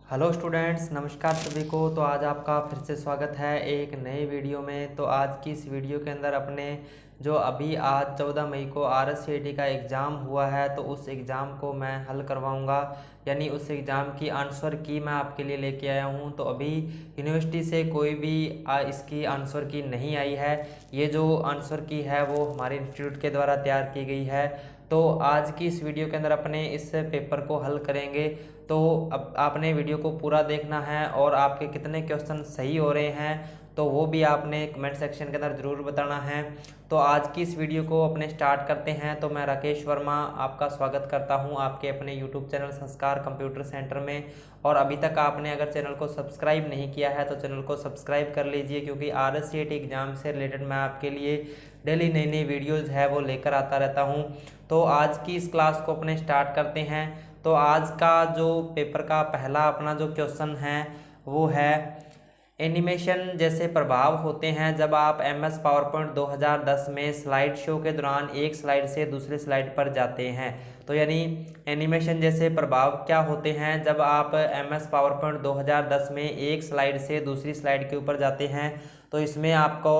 Hello students, नमस्कार सभी को। तो आज आपका फिर से स्वागत है एक नए वीडियो में। तो आज की इस वीडियो के अंदर अपने जो अभी आज 14 मई को RSCET का एग्ज़ाम हुआ है, तो उस एग्ज़ाम को मैं हल करवाऊंगा, यानी उस एग्ज़ाम की आंसर की मैं आपके लिए लेके आया हूं। तो अभी यूनिवर्सिटी से कोई भी इसकी आंसर की नहीं आई है। ये जो आंसर की है वो हमारे इंस्टीट्यूट के द्वारा तैयार की गई है। तो आज की इस वीडियो के अंदर अपने इस पेपर को हल करेंगे। तो अब आपने वीडियो को पूरा देखना है और आपके कितने क्वेश्चन सही हो रहे हैं तो वो भी आपने कमेंट सेक्शन के अंदर ज़रूर बताना है। तो आज की इस वीडियो को अपने स्टार्ट करते हैं। तो मैं राकेश वर्मा आपका स्वागत करता हूं आपके अपने यूट्यूब चैनल संस्कार कंप्यूटर सेंटर में। और अभी तक आपने अगर चैनल को सब्सक्राइब नहीं किया है तो चैनल को सब्सक्राइब कर लीजिए, क्योंकि RSCET एग्ज़ाम से रिलेटेड मैं आपके लिए डेली नई नई वीडियोज़ है वो लेकर आता रहता हूँ। तो आज की इस क्लास को अपने स्टार्ट करते हैं। तो आज का जो पेपर का पहला अपना जो क्वेश्चन है वो है, एनिमेशन जैसे प्रभाव होते हैं जब आप MS पावरपॉइंट 2010 में स्लाइड शो के दौरान एक स्लाइड से दूसरी स्लाइड पर जाते हैं। तो यानी एनिमेशन जैसे प्रभाव क्या होते हैं जब आप MS पावरपॉइंट 2010 में एक स्लाइड से दूसरी स्लाइड के ऊपर जाते हैं। तो इसमें आपको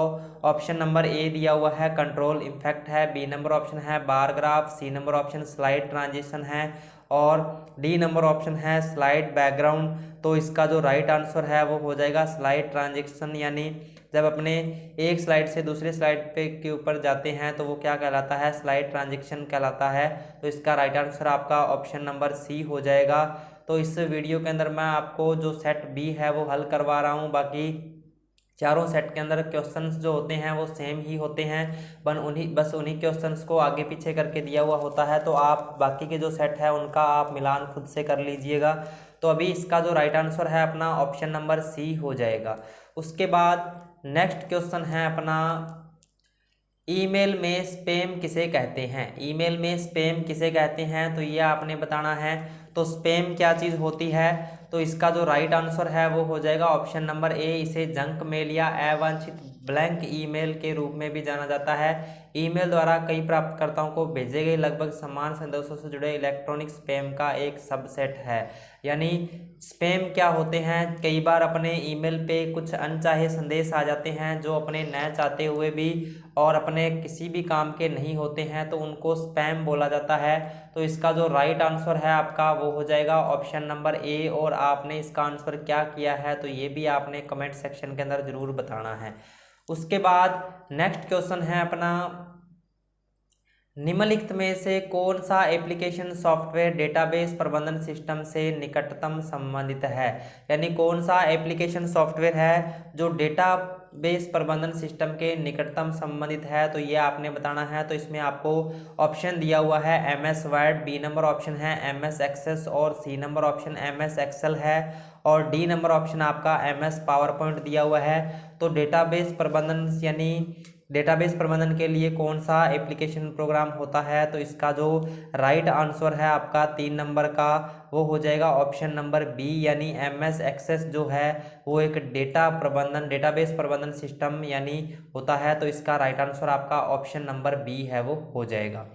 ऑप्शन नंबर ए दिया हुआ है कंट्रोल इफेक्ट है, बी नंबर ऑप्शन है bar graph, C number option slide transition है और डी नंबर ऑप्शन है स्लाइड बैकग्राउंड। तो इसका जो राइट आंसर है वो हो जाएगा स्लाइड ट्रांजिशन, यानी जब अपने एक स्लाइड से दूसरे स्लाइड पे के ऊपर जाते हैं तो वो क्या कहलाता है, स्लाइड ट्रांजिशन कहलाता है। तो इसका राइट आंसर आपका ऑप्शन नंबर सी हो जाएगा। तो इस वीडियो के अंदर मैं आपको जो सेट बी है वो हल करवा रहा हूँ। बाकी चारों सेट के अंदर क्वेश्चंस जो होते हैं वो सेम ही होते हैं, बस उन्हीं क्वेश्चंस को आगे पीछे करके दिया हुआ होता है। तो आप बाकी के जो सेट है उनका आप मिलान खुद से कर लीजिएगा। तो अभी इसका जो राइट आंसर है अपना ऑप्शन नंबर सी हो जाएगा। उसके बाद नेक्स्ट क्वेश्चन है अपना, ईमेल में स्पैम किसे कहते हैं। ईमेल में स्पैम किसे कहते हैं तो ये आपने बताना है। तो स्पैम क्या चीज़ होती है, तो इसका जो राइट आंसर है वो हो जाएगा ऑप्शन नंबर ए, इसे जंक मेल या अवांछित ब्लैंक ईमेल के रूप में भी जाना जाता है। ईमेल द्वारा कई प्राप्तकर्ताओं को भेजे गए लगभग समान संदेशों से जुड़े इलेक्ट्रॉनिक स्पैम का एक सबसेट है। यानी स्पैम क्या होते हैं, कई बार अपने ईमेल पे कुछ अनचाहे संदेश आ जाते हैं जो अपने न चाहते हुए भी और अपने किसी भी काम के नहीं होते हैं, तो उनको स्पैम बोला जाता है। तो इसका जो राइट आंसर है आपका वो हो जाएगा ऑप्शन नंबर ए। और आपने इसका आंसर क्या किया है तो ये भी आपने कमेंट सेक्शन के अंदर जरूर बताना है। उसके बाद नेक्स्ट क्वेश्चन है अपना, निम्नलिखित में से कौन सा एप्लीकेशन सॉफ्टवेयर डेटाबेस प्रबंधन सिस्टम से निकटतम संबंधित है। यानी कौन सा एप्लीकेशन सॉफ्टवेयर है जो डेटाबेस प्रबंधन सिस्टम के निकटतम संबंधित है, तो ये आपने बताना है। तो इसमें आपको ऑप्शन दिया हुआ है MS Word, B number option है MS एक्सेस और C number option MS Excel है और डी नंबर ऑप्शन आपका MS पावर पॉइंट दिया हुआ है। तो डेटाबेस प्रबंधन यानी डेटाबेस प्रबंधन के लिए कौन सा एप्लीकेशन प्रोग्राम होता है, तो इसका जो राइट आंसर है आपका 3 नंबर का वो हो जाएगा ऑप्शन नंबर बी, यानी MS एक्सेस जो है वो एक डेटाबेस प्रबंधन सिस्टम यानी होता है। तो इसका राइट आंसर आपका ऑप्शन नंबर बी है वो हो जाएगा।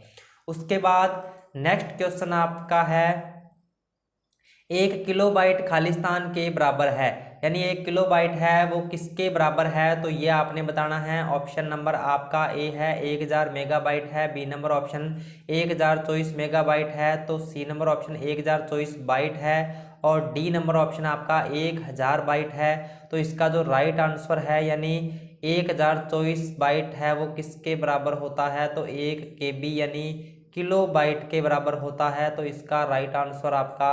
उसके बाद नेक्स्ट क्वेश्चन आपका है, 1 किलोबाइट खालिस्तान के बराबर है। यानी 1 किलोबाइट है वो किसके बराबर है, तो ये आपने बताना है। ऑप्शन नंबर आपका ए है 1000 मेगाबाइट है, बी नंबर ऑप्शन 1024 मेगाबाइट है, तो सी नंबर ऑप्शन 1024 बाइट है और डी नंबर ऑप्शन आपका 1000 बाइट है। तो इसका जो राइट आंसर है यानी 1024 बाइट है वो किसके बराबर होता है, तो 1 KB यानी किलोबाइट के बराबर होता है। तो इसका राइट आंसर आपका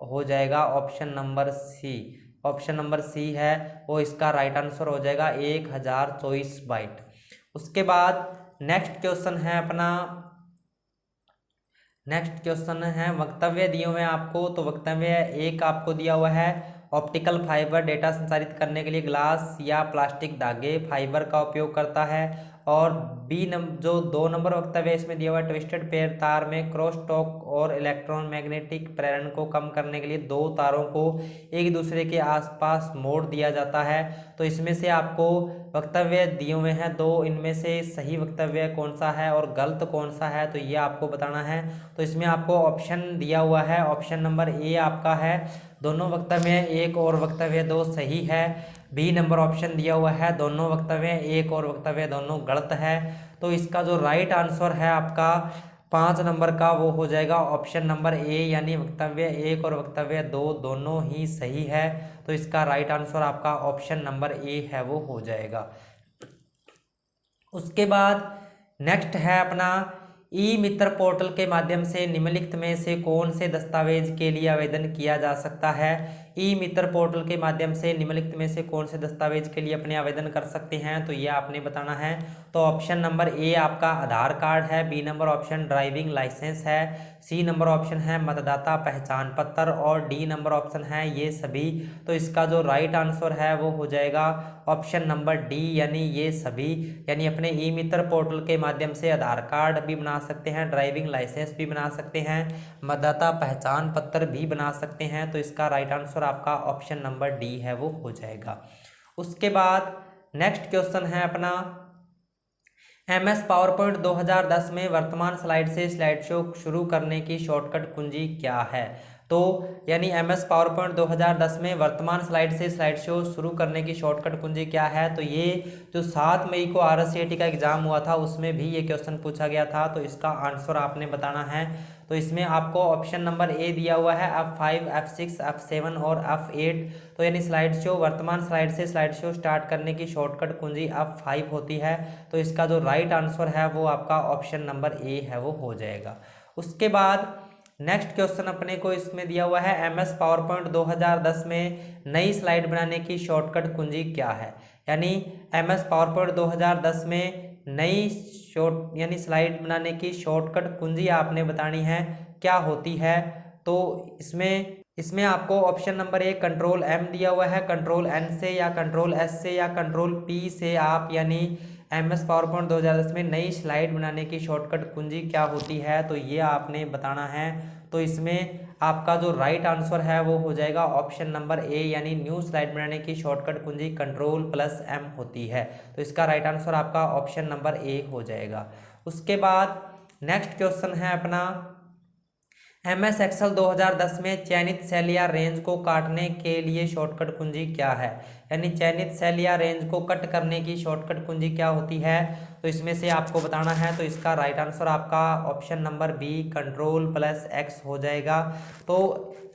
हो जाएगा option number C. Option number C है वो इसका राइट आंसर हो जाएगा 1024 बाइट। उसके बाद नेक्स्ट क्वेश्चन है अपना, नेक्स्ट क्वेश्चन है वक्तव्य दिए हुए आपको। तो वक्तव्य एक आपको दिया हुआ है, ऑप्टिकल फाइबर डेटा संचारित करने के लिए ग्लास या प्लास्टिक धागे फाइबर का उपयोग करता है और बी जो 2 नंबर वक्तव्य इसमें दिया हुआ है, ट्विस्टेड पेयर तार में क्रॉस टॉक और इलेक्ट्रॉन मैग्नेटिक प्रेरण को कम करने के लिए 2 तारों को एक दूसरे के आसपास मोड़ दिया जाता है। तो इसमें से आपको वक्तव्य दिए हुए हैं 2, इनमें से सही वक्तव्य कौन सा है और गलत कौन सा है, तो ये आपको बताना है। तो इसमें आपको ऑप्शन दिया हुआ है, ऑप्शन नंबर ए आपका है दोनों वक्तव्य 1 और वक्तव्य 2 सही है। बी नंबर ऑप्शन दिया हुआ है दोनों वक्तव्य 1 और वक्तव्य दोनों गलत है। तो इसका जो राइट आंसर है आपका 5 नंबर का वो हो जाएगा ऑप्शन नंबर ए, यानी वक्तव्य 1 और वक्तव्य 2 दोनों ही सही है। तो इसका राइट आंसर आपका ऑप्शन नंबर ए है वो हो जाएगा। उसके बाद नेक्स्ट है अपना ई मित्र पोर्टल के माध्यम से निम्नलिखित में से कौन से दस्तावेज के लिए आवेदन किया जा सकता है। ई मित्र पोर्टल के माध्यम से निम्नलिखित में से कौन से दस्तावेज के लिए अपने आवेदन कर सकते हैं, तो ये आपने बताना है। तो ऑप्शन नंबर ए आपका आधार कार्ड है, B number option driving licence है, सी नंबर ऑप्शन है मतदाता पहचान पत्र और डी नंबर ऑप्शन है ये सभी। तो इसका जो राइट आंसर है वो हो जाएगा ऑप्शन नंबर डी, यानी ये सभी। यानी अपने ई मित्र पोर्टल के माध्यम से आधार कार्ड भी बना सकते हैं, ड्राइविंग लाइसेंस भी बना सकते हैं, मतदाता पहचान पत्र भी बना सकते हैं। तो इसका राइट आंसर आपका ऑप्शन नंबर डी है वो हो जाएगा। उसके बाद नेक्स्ट क्वेश्चन है अपना MS पावरपॉइंट 2010 में वर्तमान स्लाइड से स्लाइड शो शुरू करने की शॉर्टकट कुंजी क्या है। तो यानी MS पावरपॉइंट 2010 में वर्तमान स्लाइड से स्लाइड शो शुरू करने की शॉर्टकट कुंजी क्या है। तो ये जो 7 मई को RSCET का एग्जाम हुआ था उसमें भी ये क्वेश्चन पूछा गया था, तो इसका आंसर आपने बताना है। तो इसमें आपको ऑप्शन नंबर ए दिया हुआ है F5, F6, F7 और F8। तो यानी स्लाइड शो वर्तमान स्लाइड से स्लाइड शो स्टार्ट करने की शॉर्टकट कुंजी F5 होती है। तो इसका जो राइट आंसर है वो आपका ऑप्शन नंबर ए है वो हो जाएगा। उसके बाद नेक्स्ट क्वेश्चन अपने को इसमें दिया हुआ है MS पावरपॉइंट 2010 में नई स्लाइड बनाने की शॉर्टकट कुंजी क्या है। यानी MS पावरपॉइंट 2010 में नई यानी स्लाइड बनाने की शॉर्टकट कुंजी आपने बतानी है क्या होती है। तो इसमें आपको ऑप्शन नंबर ए कंट्रोल M दिया हुआ है, कंट्रोल N से या कंट्रोल S से या कंट्रोल P से आप यानी MS पावरपॉइंट 2010 में नई स्लाइड बनाने की शॉर्टकट कुंजी क्या होती है, तो ये आपने बताना है। तो इसमें आपका जो राइट आंसर है वो हो जाएगा ऑप्शन नंबर ए, यानी न्यू स्लाइड बनाने की शॉर्टकट कुंजी कंट्रोल+M होती है। तो इसका राइट आंसर आपका ऑप्शन नंबर ए हो जाएगा। उसके बाद नेक्स्ट क्वेश्चन है अपना MS एक्सेल 2010 में चयनित सेल या रेंज को काटने के लिए शॉर्टकट कुंजी क्या है। यानी चयनित सेल या रेंज को कट करने की शॉर्टकट कुंजी क्या होती है, तो इसमें से आपको बताना है। तो इसका राइट आंसर आपका ऑप्शन नंबर बी कंट्रोल+X हो जाएगा। तो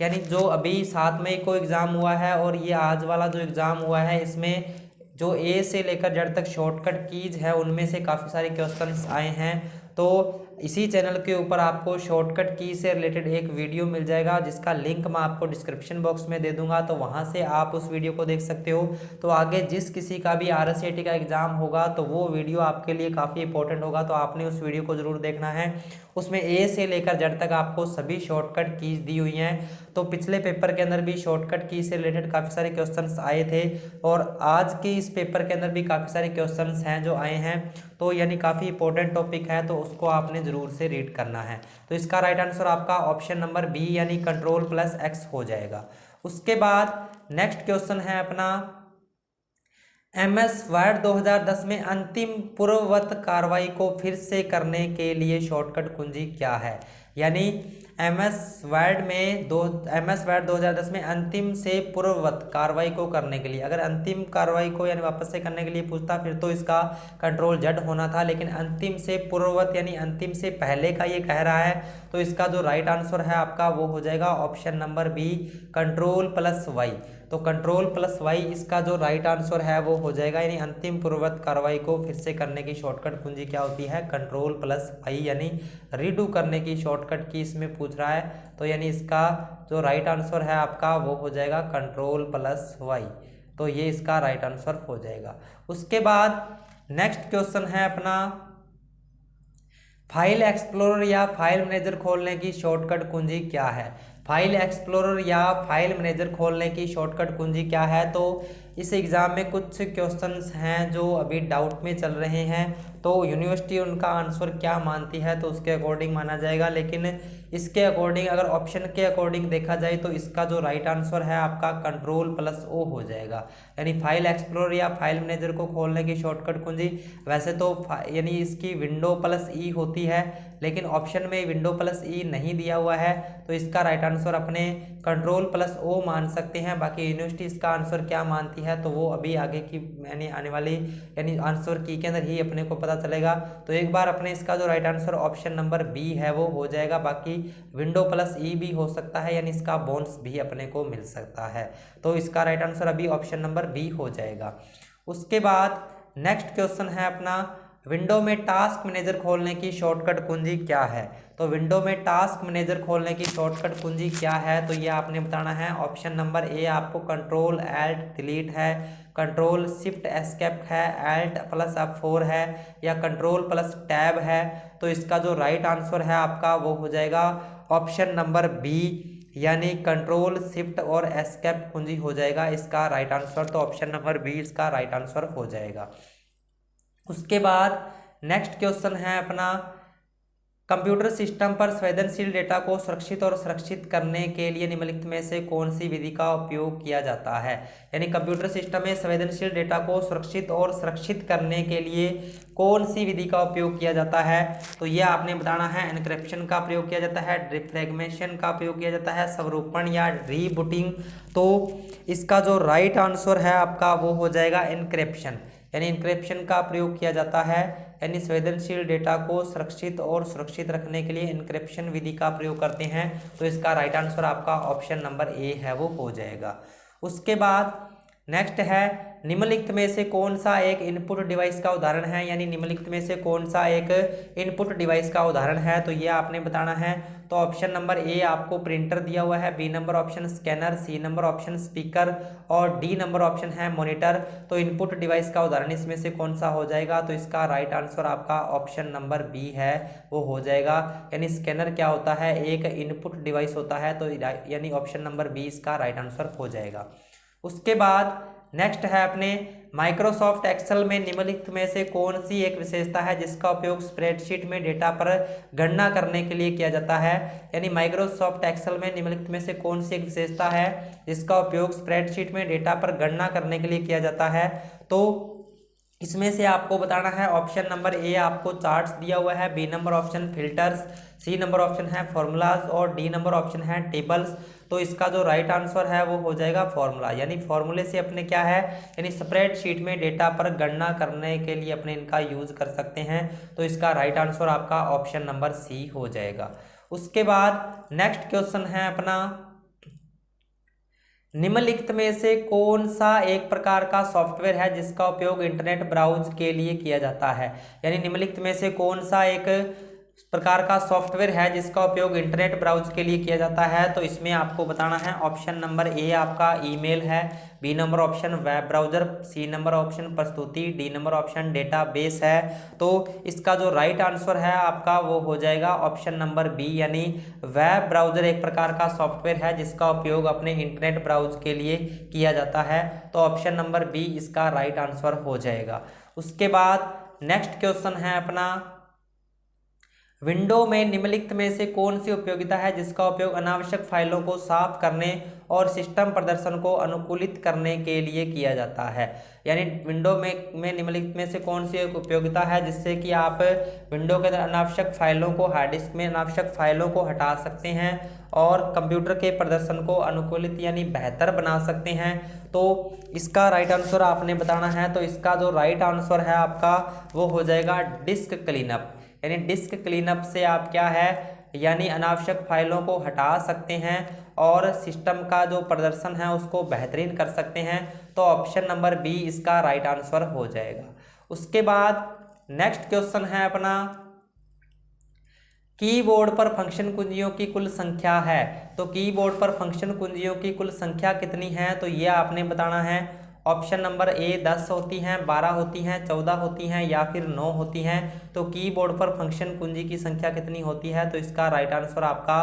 यानी जो अभी 7 मई को एग्ज़ाम हुआ है और ये आज वाला जो एग्ज़ाम हुआ है इसमें जो ए से लेकर जेड तक शॉर्टकट कीज है उनमें से काफ़ी सारे क्वेश्चंस आए हैं। तो इसी चैनल के ऊपर आपको शॉर्टकट की से रिलेटेड एक वीडियो मिल जाएगा जिसका लिंक मैं आपको डिस्क्रिप्शन बॉक्स में दे दूंगा, तो वहां से आप उस वीडियो को देख सकते हो। तो आगे जिस किसी का भी RSCET का एग्ज़ाम होगा तो वो वीडियो आपके लिए काफ़ी इंपॉर्टेंट होगा, तो आपने उस वीडियो को ज़रूर देखना है। उसमें ए से लेकर जेड तक आपको सभी शॉर्टकट कीज दी हुई हैं। तो पिछले पेपर के अंदर भी शॉर्टकट की से रिलेटेड काफ़ी सारे क्वेश्चंस आए थे और आज के इस पेपर के अंदर भी काफ़ी सारे क्वेश्चंस हैं जो आए हैं। तो यानी काफ़ी इंपॉर्टेंट टॉपिक है, तो उसको आपने ज़रूर से रीड करना है। तो इसका राइट आंसर आपका ऑप्शन नंबर बी यानी कंट्रोल+X हो जाएगा। उसके बाद नेक्स्ट क्वेश्चन है अपना MS वर्ड 2010 में अंतिम पूर्ववत कार्रवाई को फिर से करने के लिए शॉर्टकट कुंजी क्या है। यानी MS वर्ड 2010 में अंतिम से पूर्ववत कार्रवाई को करने के लिए, अगर अंतिम कार्रवाई को यानी वापस से करने के लिए पूछता फिर तो इसका कंट्रोल Z होना था, लेकिन अंतिम से पूर्ववत यानी अंतिम से पहले का ये कह रहा है। तो इसका जो राइट आंसर है आपका वो हो जाएगा ऑप्शन नंबर बी कंट्रोल+Y। तो कंट्रोल+Y इसका जो राइट आंसर है वो हो जाएगा, यानी अंतिम पूर्ववत कार्रवाई को फिर से करने की शॉर्टकट कुंजी क्या होती है, कंट्रोल+Y, यानी रीडू करने की शॉर्टकट की इसमें पूछ रहा है। तो यानी इसका जो राइट आंसर है आपका वो हो जाएगा कंट्रोल+Y। तो ये इसका राइट आंसर हो जाएगा। उसके बाद नेक्स्ट क्वेश्चन है अपना फाइल एक्सप्लोरर या फाइल मैनेजर खोलने की शॉर्टकट कुंजी क्या है। फाइल एक्सप्लोरर या फाइल मैनेजर खोलने की शॉर्टकट कुंजी क्या है। तो इस एग्ज़ाम में कुछ क्वेश्चंस हैं जो अभी डाउट में चल रहे हैं, तो यूनिवर्सिटी उनका आंसर क्या मानती है तो उसके अकॉर्डिंग माना जाएगा। लेकिन इसके अकॉर्डिंग अगर ऑप्शन के अकॉर्डिंग देखा जाए तो इसका जो राइट आंसर है आपका Ctrl+O हो जाएगा, यानी फाइल एक्सप्लोरर या फाइल मैनेजर को खोलने की शॉर्टकट कुंजी। वैसे तो यानी इसकी Window+E होती है, लेकिन ऑप्शन में Window+E नहीं दिया हुआ है, तो इसका राइट आंसर अपने Ctrl+O मान सकते हैं। बाकी यूनिवर्सिटी इसका आंसर क्या मानती है तो वो अभी आगे की यानी आने वाली यानी आंसर की के अंदर ही अपने को पता चलेगा। तो एक बार अपने इसका जो right answer option number B है वो हो जाएगा। बाकी Window+E भी हो सकता है, यानी इसका बोनस भी अपने को मिल सकता है। तो इसका राइट आंसर अभी ऑप्शन नंबर बी हो जाएगा। उसके बाद नेक्स्ट क्वेश्चन है अपना, विंडो में टास्क मैनेजर खोलने की शॉर्टकट कुंजी क्या है। तो विंडो में टास्क मैनेजर खोलने की शॉर्टकट कुंजी क्या है, तो ये आपने बताना है। ऑप्शन नंबर ए आपको Ctrl+Alt+Delete है, Ctrl+Shift+Escape है, Alt+F4 है, या Ctrl+Tab है। तो इसका जो राइट आंसर है आपका वो हो जाएगा ऑप्शन नंबर बी, यानी Ctrl+Shift और Escape कुंजी हो जाएगा इसका राइट आंसर। तो ऑप्शन नंबर बी इसका राइट आंसर हो जाएगा। उसके बाद नेक्स्ट क्वेश्चन है अपना, कंप्यूटर सिस्टम पर संवेदनशील डेटा को सुरक्षित और संरक्षित करने के लिए निम्नलिखित में से कौन सी विधि का उपयोग किया जाता है। यानी कंप्यूटर सिस्टम में संवेदनशील डेटा को सुरक्षित और संरक्षित करने के लिए कौन सी विधि का उपयोग किया जाता है, तो ये आपने बताना है। एन्क्रिप्शन का प्रयोग किया जाता है, डिफ्रैगमेंटेशन का प्रयोग किया जाता है, स्वरूपण या रीबूटिंग। तो इसका जो राइट आंसर है आपका वो हो जाएगा एन्क्रिप्शन, यानी एन्क्रिप्शन का प्रयोग किया जाता है। यानी संवेदनशील डेटा को सुरक्षित और सुरक्षित रखने के लिए एन्क्रिप्शन विधि का प्रयोग करते हैं। तो इसका राइट आंसर आपका ऑप्शन नंबर ए है वो हो जाएगा। उसके बाद नेक्स्ट है, निम्नलिखित में से कौन सा एक इनपुट डिवाइस का उदाहरण है। यानी निम्नलिखित में से कौन सा एक इनपुट डिवाइस का उदाहरण है, तो ये आपने बताना है। तो ऑप्शन नंबर ए आपको प्रिंटर दिया हुआ है, B number option scanner, C number option speaker और डी नंबर ऑप्शन है मॉनिटर। तो इनपुट डिवाइस का उदाहरण इसमें से कौन सा हो जाएगा, तो इसका राइट आंसर आपका ऑप्शन नंबर बी है वो हो जाएगा। यानी स्कैनर क्या होता है, एक इनपुट डिवाइस होता है, तो यानी ऑप्शन नंबर बी इसका राइट आंसर हो जाएगा। उसके बाद नेक्स्ट है अपने, माइक्रोसॉफ्ट एक्सेल में निम्नलिखित में से कौन सी एक विशेषता है जिसका उपयोग स्प्रेडशीट में डेटा पर गणना करने के लिए किया जाता है। यानी माइक्रोसॉफ्ट एक्सेल में निम्नलिखित में से कौन सी एक विशेषता है जिसका उपयोग स्प्रेडशीट में डेटा पर गणना करने के लिए किया जाता है। तो इसमें से आपको बताना है। ऑप्शन नंबर ए आपको चार्ट्स दिया हुआ है, B number option filters, C number option है फॉर्मूलाज और डी नंबर ऑप्शन है टेबल्स। तो इसका जो राइट आंसर है वो हो जाएगा फॉर्मूला, यानी फॉर्मूले से अपने क्या है, यानी स्प्रेडशीट में डेटा पर गणना करने के लिए अपने इनका यूज कर सकते हैं। तो इसका राइट आंसर आपका ऑप्शन नंबर सी हो जाएगा। उसके बाद नेक्स्ट क्वेश्चन है अपना, निम्नलिखित में से कौन सा एक प्रकार का सॉफ्टवेयर है जिसका उपयोग इंटरनेट ब्राउज के लिए किया जाता है। यानी निम्नलिखित में से कौन सा एक प्रकार का सॉफ्टवेयर है जिसका उपयोग इंटरनेट ब्राउज के लिए किया जाता है। तो इसमें आपको बताना है। ऑप्शन नंबर ए आपका ईमेल है, B number option web browser, C number option प्रस्तुति, डी नंबर ऑप्शन डेटाबेस है। तो इसका जो राइट आंसर है आपका वो हो जाएगा ऑप्शन नंबर बी, यानी वेब ब्राउजर एक प्रकार का सॉफ्टवेयर है जिसका उपयोग अपने इंटरनेट ब्राउज के लिए किया जाता है। तो ऑप्शन नंबर बी इसका राइट आंसर हो जाएगा। उसके बाद नेक्स्ट क्वेश्चन है अपना, विंडो में निम्नलिखित में से कौन सी उपयोगिता है जिसका उपयोग अनावश्यक फाइलों को साफ करने और सिस्टम प्रदर्शन को अनुकूलित करने के लिए किया जाता है। यानी विंडो में निम्नलिखित में से कौन सी एक उपयोगिता है जिससे कि आप विंडो के अंदर अनावश्यक फाइलों को, हार्ड डिस्क में अनावश्यक फाइलों को हटा सकते हैं और कंप्यूटर के प्रदर्शन को अनुकूलित यानी बेहतर बना सकते हैं। तो इसका राइट आंसर आपने बताना है। तो इसका जो राइट आंसर है आपका वो हो जाएगा डिस्क क्लीनअप। यानी डिस्क क्लीनअप से आप क्या है, यानी अनावश्यक फाइलों को हटा सकते हैं और सिस्टम का जो प्रदर्शन है उसको बेहतरीन कर सकते हैं। तो ऑप्शन नंबर बी इसका राइट आंसर हो जाएगा। उसके बाद नेक्स्ट क्वेश्चन है अपना, कीबोर्ड पर फंक्शन कुंजियों की कुल संख्या है। तो कीबोर्ड पर फंक्शन कुंजियों की कुल संख्या कितनी है, तो ये आपने बताना है। ऑप्शन नंबर ए 10 होती हैं, 12 होती हैं, 14 होती हैं या फिर 9 होती हैं। तो कीबोर्ड पर फंक्शन कुंजी की संख्या कितनी होती है, तो इसका राइट आंसर आपका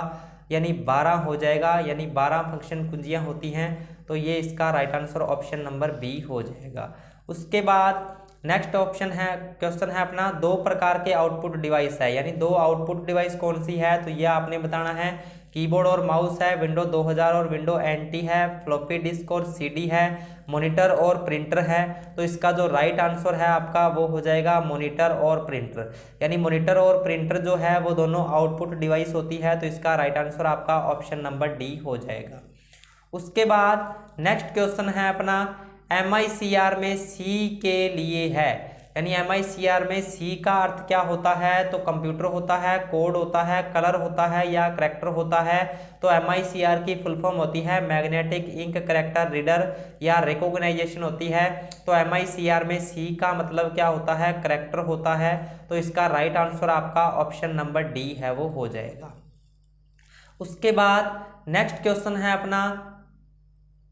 यानी 12 हो जाएगा, यानी 12 फंक्शन कुंजियाँ होती हैं। तो ये इसका right answer option number B हो जाएगा। उसके बाद नेक्स्ट ऑप्शन है, क्वेश्चन है अपना, दो प्रकार के आउटपुट डिवाइस है, यानी दो आउटपुट डिवाइस कौन सी है, तो ये आपने बताना है। कीबोर्ड और माउस है, विंडो 2000 और विंडो एनटी है, फ्लॉपी डिस्क और सीडी है, मॉनिटर और प्रिंटर है। तो इसका जो राइट आंसर है आपका वो हो जाएगा मॉनिटर और प्रिंटर, यानी मॉनिटर और प्रिंटर जो है वो दोनों आउटपुट डिवाइस होती है। तो इसका राइट आंसर आपका ऑप्शन नंबर डी हो जाएगा। उसके बाद नेक्स्ट क्वेश्चन है अपना, MICR में सी के लिए है, यानी MICR में सी का अर्थ क्या होता है, तो कंप्यूटर होता है, कोड होता है, कलर होता है या करैक्टर होता है। तो MICR की फुल फॉर्म होती है मैग्नेटिक इंक करैक्टर रीडर या रिकॉग्नाइजेशन होती है। तो MICR में सी का मतलब क्या होता है, करैक्टर होता है। तो इसका राइट आंसर आपका ऑप्शन नंबर डी है वो हो जाएगा। उसके बाद नेक्स्ट क्वेश्चन है अपना,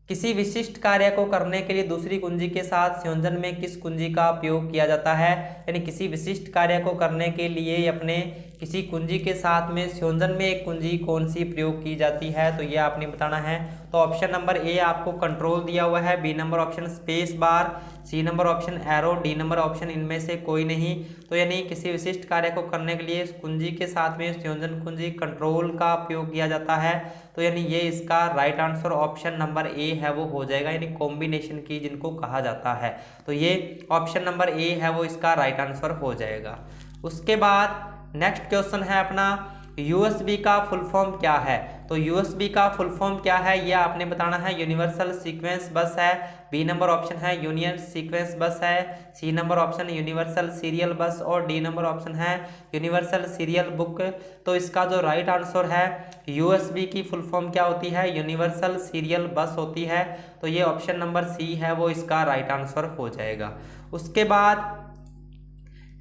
किसी विशिष्ट कार्य को करने के लिए दूसरी कुंजी के साथ संयोजन में किस कुंजी का उपयोग किया जाता है, यानी किसी विशिष्ट कार्य को करने के लिए अपने किसी कुंजी के साथ में संयोजन में एक कुंजी कौन सी प्रयोग की जाती है, तो ये आपने बताना है। तो ऑप्शन नंबर ए आपको कंट्रोल दिया हुआ है, B number option space bar, C number option arrow, D number option इनमें से कोई नहीं। तो यानी किसी विशिष्ट कार्य को करने के लिए कुंजी के साथ में संयोजन कुंजी कंट्रोल का उपयोग किया जाता है। तो यानी ये इसका राइट आंसर ऑप्शन नंबर ए है वो हो जाएगा, यानी कॉम्बिनेशन की जिनको कहा जाता है। तो ये ऑप्शन नंबर ए है वो इसका राइट आंसर हो जाएगा। उसके बाद नेक्स्ट क्वेश्चन है अपना, USB का फुल फॉर्म क्या है, तो USB का फुल फॉर्म क्या है ये आपने बताना है। यूनिवर्सल सीक्वेंस बस है, बी नंबर ऑप्शन है यूनियन सीक्वेंस बस है, C number option universal serial bus और डी नंबर ऑप्शन है यूनिवर्सल सीरियल बुक। तो इसका जो राइट आंसर है, USB की फुल फॉर्म क्या होती है, यूनिवर्सल सीरियल बस होती है। तो ये ऑप्शन नंबर सी है वो इसका राइट आंसर हो जाएगा। उसके बाद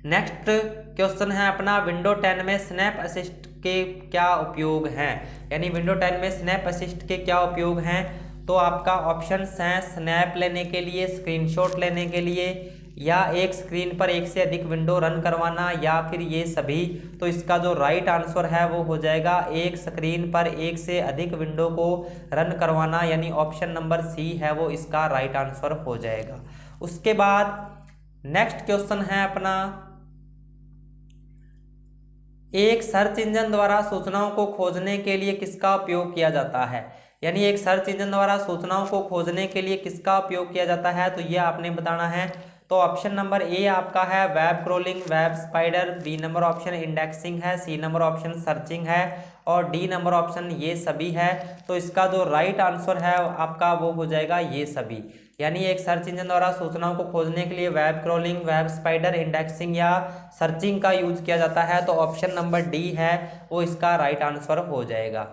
नेक्स्ट क्वेश्चन है अपना, विंडो 10 में स्नैप असिस्ट के क्या उपयोग हैं, यानी विंडो 10 में स्नैप असिस्ट के क्या उपयोग हैं। तो आपका ऑप्शन है स्नैप लेने के लिए, स्क्रीनशॉट लेने के लिए, या एक स्क्रीन पर एक से अधिक विंडो रन करवाना, या फिर ये सभी। तो इसका जो राइट आंसर है वो हो जाएगा एक स्क्रीन पर एक से अधिक विंडो को रन करवाना, यानी ऑप्शन नंबर सी है वो इसका राइट आंसर हो जाएगा। उसके बाद नेक्स्ट क्वेश्चन है अपना, एक सर्च इंजन द्वारा सूचनाओं को खोजने के लिए किसका उपयोग किया जाता है, यानी एक सर्च इंजन द्वारा सूचनाओं को खोजने के लिए किसका उपयोग किया जाता है, तो ये आपने बताना है। तो ऑप्शन नंबर ए आपका है web crawling, web spider, B number option indexing है, सी नंबर ऑप्शन सर्चिंग है और डी नंबर ऑप्शन ये सभी है। तो इसका जो राइट आंसर है आपका वो हो जाएगा ये सभी, यानी एक सर्च इंजन द्वारा सूचनाओं को खोजने के लिए web crawling, web spider, indexing या सर्चिंग का यूज किया जाता है। तो ऑप्शन नंबर डी है वो इसका राइट आंसर हो जाएगा।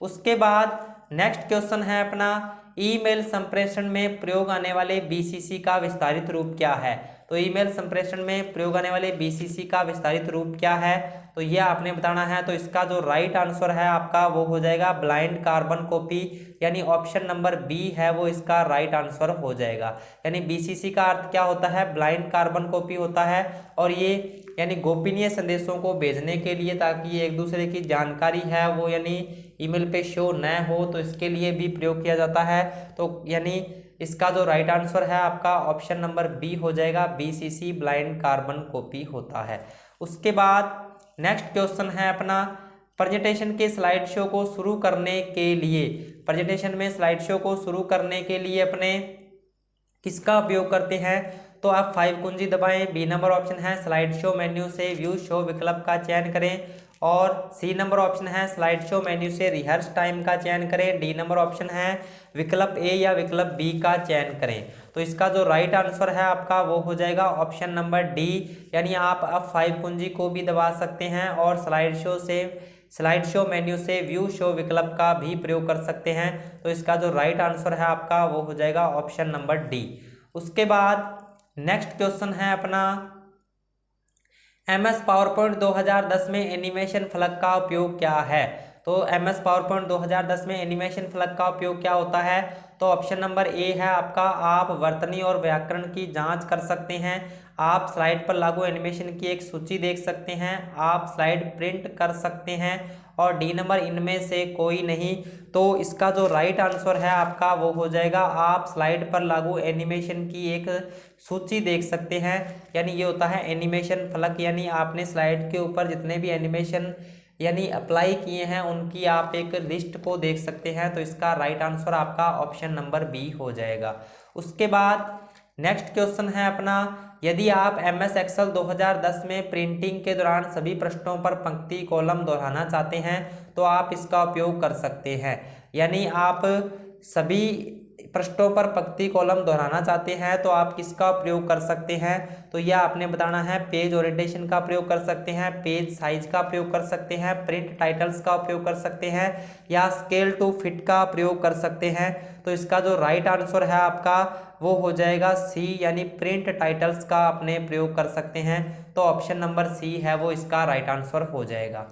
उसके बाद नेक्स्ट क्वेश्चन है अपना, ईमेल संप्रेषण में प्रयोग आने वाले BCC का विस्तारित रूप क्या है, तो ईमेल संप्रेषण में प्रयोग आने वाले BCC का विस्तारित रूप क्या है, तो ये आपने बताना है। तो इसका जो राइट आंसर है आपका वो हो जाएगा ब्लाइंड कार्बन कॉपी, यानी ऑप्शन नंबर बी है वो इसका राइट आंसर हो जाएगा। यानी BCC का अर्थ क्या होता है, ब्लाइंड कार्बन कॉपी होता है, और ये यानी गोपनीय संदेशों को भेजने के लिए, ताकि एक दूसरे की जानकारी है वो यानी ईमेल पे शो न हो, तो इसके लिए भी प्रयोग किया जाता है। तो यानी इसका जो राइट आंसर है आपका ऑप्शन नंबर बी हो जाएगा, BCC ब्लाइंड कार्बन कॉपी होता है। उसके बाद नेक्स्ट क्वेश्चन है अपना, प्रेजेंटेशन के स्लाइड शो को शुरू करने के लिए, प्रेजेंटेशन में स्लाइड शो को शुरू करने के लिए अपने किसका उपयोग करते हैं, तो आप 5 कुंजी दबाएं, बी नंबर ऑप्शन है स्लाइड शो मेन्यू से व्यू शो विकल्प का चयन करें, और सी नंबर ऑप्शन है स्लाइड शो मेन्यू से रिहर्स टाइम का चयन करें, डी नंबर ऑप्शन है विकल्प ए या विकल्प बी का चयन करें। तो इसका जो राइट आंसर है आपका वो हो जाएगा ऑप्शन नंबर डी, यानी आप अब 5 कुंजी को भी दबा सकते हैं और स्लाइड शो मेन्यू से व्यू शो विकल्प का भी प्रयोग कर सकते हैं। तो इसका जो राइट आंसर है आपका वो हो जाएगा ऑप्शन नंबर डी। उसके बाद नेक्स्ट क्वेश्चन है अपना, MS पावरपॉइंट 2010 में एनिमेशन फलक का उपयोग क्या है, तो MS पावरपॉइंट 2010 में एनिमेशन फलक का उपयोग क्या होता है, तो ऑप्शन नंबर ए है आपका, आप वर्तनी और व्याकरण की जांच कर सकते हैं, आप स्लाइड पर लागू एनिमेशन की एक सूची देख सकते हैं, आप स्लाइड प्रिंट कर सकते हैं, और डी नंबर इनमें से कोई नहीं। तो इसका जो राइट आंसर है आपका वो हो जाएगा, आप स्लाइड पर लागू एनिमेशन की एक सूची देख सकते हैं। यानी ये होता है एनिमेशन फलक, यानी आपने स्लाइड के ऊपर जितने भी एनिमेशन यानी अप्लाई किए हैं उनकी आप एक लिस्ट को देख सकते हैं। तो इसका राइट आंसर आपका ऑप्शन नंबर बी हो जाएगा। उसके बाद नेक्स्ट क्वेश्चन है अपना, यदि आप MS एक्सेल 2010 में प्रिंटिंग के दौरान सभी पृष्ठों पर पंक्ति कॉलम दोहराना चाहते हैं तो आप इसका उपयोग कर सकते हैं। यानी आप सभी पृष्ठों पर पंक्ति कॉलम दोहराना चाहते हैं तो आप किसका प्रयोग कर सकते हैं, तो यह आपने बताना है, पेज ओरिएंटेशन का प्रयोग कर सकते हैं, पेज साइज का प्रयोग कर सकते हैं, प्रिंट टाइटल्स का उपयोग कर सकते हैं, या स्केल टू फिट का प्रयोग कर सकते हैं। तो इसका जो राइट आंसर है आपका वो हो जाएगा सी, यानी प्रिंट टाइटल्स का अपने प्रयोग कर सकते हैं। तो ऑप्शन नंबर सी है वो इसका राइट आंसर हो जाएगा।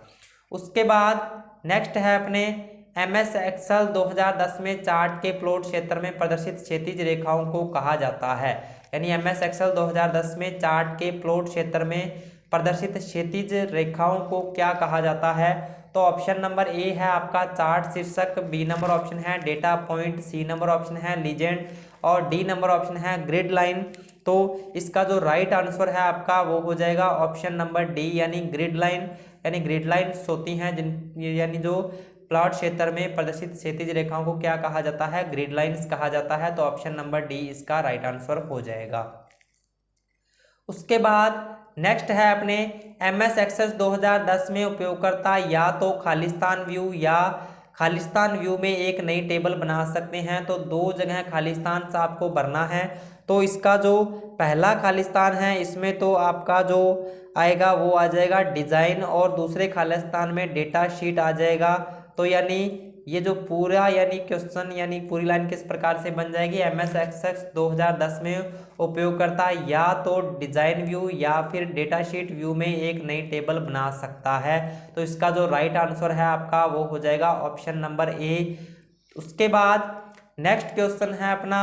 उसके बाद नेक्स्ट है अपने MS एक्सेल 2010 में चार्ट के प्लॉट क्षेत्र में प्रदर्शित क्षैतिज रेखाओं को कहा जाता है। यानी MS एक्सेल 2010 में चार्ट के प्लॉट क्षेत्र में प्रदर्शित क्षैतिज रेखाओं को क्या कहा जाता है, तो ऑप्शन नंबर ए है आपका चार्ट शीर्षक, बी नंबर ऑप्शन है data point, C number option है लीजेंड, और डी नंबर ऑप्शन है ग्रिड लाइन। तो इसका जो राइट आंसर है आपका वो हो जाएगा ऑप्शन नंबर डी, यानी ग्रिड लाइन। यानी ग्रिड लाइन्स होती हैं यानी जो प्लॉट क्षेत्र में प्रदर्शित क्षैतिज रेखाओं को क्या कहा जाता है, ग्रिड लाइन्स कहा जाता है। तो ऑप्शन नंबर डी इसका राइट आंसर हो जाएगा। उसके बाद नेक्स्ट है अपने MS एक्सेल 2010 में उपयोगकर्ता या तो खालिस्तान व्यू या खालिस्तान व्यू में एक नई टेबल बना सकते हैं। तो दो जगह खालिस्तान से आपको भरना है। तो इसका जो पहला खालिस्तान है इसमें तो आपका जो आएगा वो आ जाएगा डिज़ाइन, और दूसरे खालिस्तान में डेटा शीट आ जाएगा। तो यानी ये जो पूरा यानी क्वेश्चन यानी पूरी लाइन किस प्रकार से बन जाएगी, MS एक्सेल 2010 में उपयोगकर्ता या तो डिजाइन व्यू या फिर डेटा शीट व्यू में एक नई टेबल बना सकता है। तो इसका जो राइट आंसर है आपका वो हो जाएगा ऑप्शन नंबर ए। उसके बाद नेक्स्ट क्वेश्चन है अपना,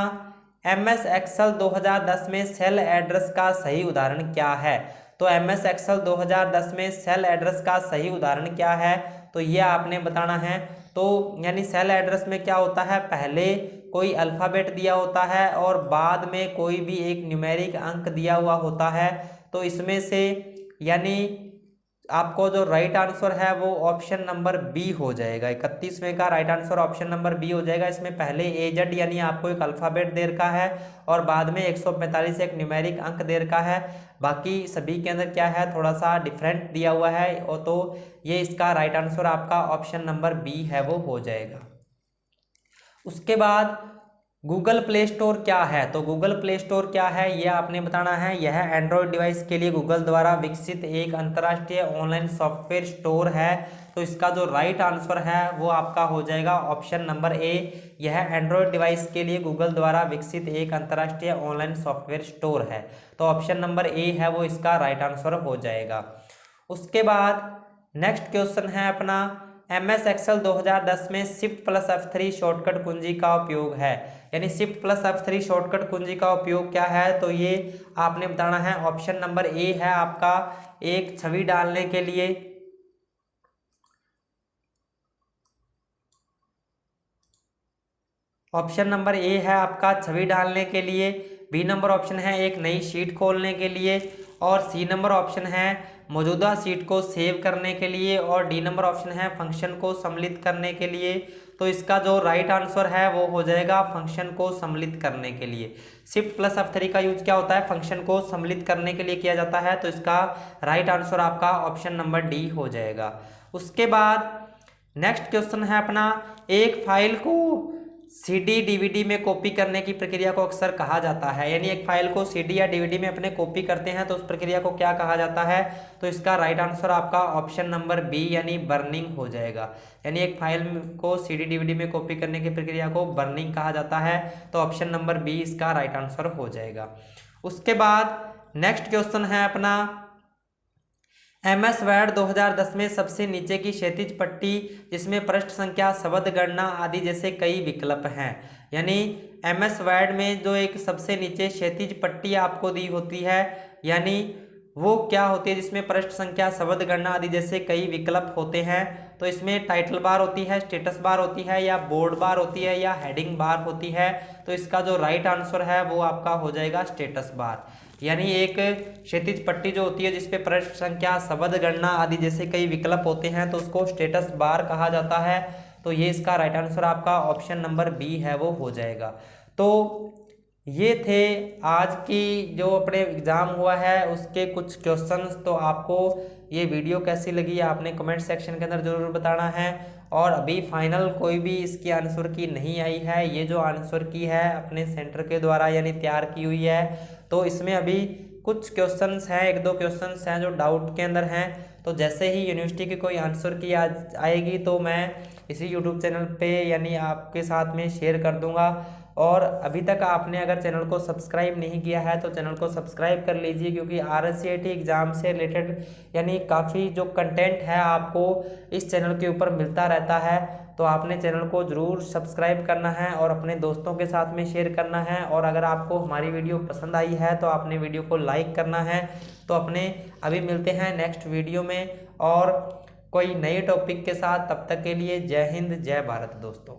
MS एक्सेल 2010 में सेल एड्रेस का सही उदाहरण क्या है। तो MS एक्सेल 2010 में सेल एड्रेस का सही उदाहरण क्या है, तो ये आपने बताना है। तो यानी सेल एड्रेस में क्या होता है, पहले कोई अल्फ़ाबेट दिया होता है और बाद में कोई भी एक न्यूमेरिक अंक दिया हुआ होता है। तो इसमें से यानी आपको जो राइट आंसर है वो ऑप्शन नंबर बी हो जाएगा। 31वें का right answer option number B हो जाएगा। इसमें पहले AZ यानी आपको एक अल्फ़ाबेट दे रखा है और बाद में 145 एक न्यूमेरिक अंक दे रखा है। बाकी सभी के अंदर क्या है, थोड़ा सा डिफरेंट दिया हुआ है। और तो ये इसका राइट आंसर आपका ऑप्शन नंबर बी है वो हो जाएगा। उसके बाद गूगल प्ले स्टोर क्या है, तो गूगल प्ले स्टोर क्या है यह आपने बताना है। यह एंड्रॉयड डिवाइस के लिए गूगल द्वारा विकसित एक अंतर्राष्ट्रीय ऑनलाइन सॉफ्टवेयर स्टोर है। तो इसका जो राइट आंसर है वो आपका हो जाएगा ऑप्शन नंबर ए। यह एंड्रॉयड डिवाइस के लिए गूगल द्वारा विकसित एक अंतर्राष्ट्रीय ऑनलाइन सॉफ्टवेयर स्टोर है। तो ऑप्शन नंबर ए है वो इसका राइट आंसर हो जाएगा। उसके बाद नेक्स्ट क्वेश्चन है अपना, MS एक्सेल 2010 में Shift+F3 शॉर्टकट कुंजी का उपयोग है। यानी Shift+F3 शॉर्टकट कुंजी का उपयोग क्या है, तो ये आपने बताना है। ऑप्शन नंबर ए है आपका एक छवि डालने के लिए, ऑप्शन नंबर ए है आपका छवि डालने के लिए, बी नंबर ऑप्शन है एक नई शीट खोलने के लिए, और सी नंबर ऑप्शन है मौजूदा शीट को सेव करने के लिए, और डी नंबर ऑप्शन है फंक्शन को सम्मिलित करने के लिए। तो इसका जो राइट आंसर है वो हो जाएगा फंक्शन को सम्मिलित करने के लिए। Shift+F3 का यूज क्या होता है, फंक्शन को सम्मिलित करने के लिए किया जाता है। तो इसका राइट आंसर आपका ऑप्शन नंबर डी हो जाएगा। उसके बाद नेक्स्ट क्वेश्चन है अपना, एक फाइल को CD DVD में कॉपी करने की प्रक्रिया को अक्सर कहा जाता है। यानी एक फाइल को CD या DVD में अपने कॉपी करते हैं तो उस प्रक्रिया को क्या कहा जाता है, तो इसका राइट आंसर आपका ऑप्शन नंबर बी यानी बर्निंग हो जाएगा। यानी एक फाइल को CD DVD में कॉपी करने की प्रक्रिया को बर्निंग कहा जाता है। तो ऑप्शन नंबर बी इसका राइट आंसर हो जाएगा। उसके बाद नेक्स्ट क्वेश्चन है अपना, MS वर्ड 2010 में सबसे नीचे की क्षैतिज पट्टी जिसमें पृष्ठ संख्या, शब्द गणना आदि जैसे कई विकल्प हैं। यानी MS वर्ड में जो एक सबसे नीचे क्षैतिज पट्टी आपको दी होती है, यानी वो क्या होती है जिसमें पृष्ठ संख्या, शब्द गणना आदि जैसे कई विकल्प होते हैं। तो इसमें टाइटल बार होती है, स्टेटस बार होती है, या बोर्ड बार होती है, या हेडिंग बार होती है। तो इसका जो राइट आंसर है वो आपका हो जाएगा स्टेटस बार। यानी एक क्षैतिज पट्टी जो होती है जिसपे पृष्ठ संख्या, शब्द गणना आदि जैसे कई विकल्प होते हैं तो उसको स्टेटस बार कहा जाता है। तो ये इसका राइट आंसर आपका ऑप्शन नंबर बी है वो हो जाएगा। तो ये थे आज की जो अपने एग्ज़ाम हुआ है उसके कुछ क्वेश्चंस। तो आपको ये वीडियो कैसी लगी आपने कमेंट सेक्शन के अंदर ज़रूर बताना है। और अभी फाइनल कोई भी इसकी आंसर की नहीं आई है, ये जो आंसर की है अपने सेंटर के द्वारा यानी तैयार की हुई है। तो इसमें अभी कुछ क्वेश्चंस हैं, एक दो क्वेश्चंस हैं जो डाउट के अंदर हैं। तो जैसे ही यूनिवर्सिटी की कोई आंसर की आएगी तो मैं इसी यूट्यूब चैनल पे यानी आपके साथ में शेयर कर दूंगा। और अभी तक आपने अगर चैनल को सब्सक्राइब नहीं किया है तो चैनल को सब्सक्राइब कर लीजिए, क्योंकि RSCET एग्ज़ाम से रिलेटेड यानी काफ़ी जो कंटेंट है आपको इस चैनल के ऊपर मिलता रहता है। तो आपने चैनल को ज़रूर सब्सक्राइब करना है और अपने दोस्तों के साथ में शेयर करना है। और अगर आपको हमारी वीडियो पसंद आई है तो आपने वीडियो को लाइक करना है। तो अपने अभी मिलते हैं नेक्स्ट वीडियो में और कोई नए टॉपिक के साथ। तब तक के लिए जय हिंद, जय भारत दोस्तों।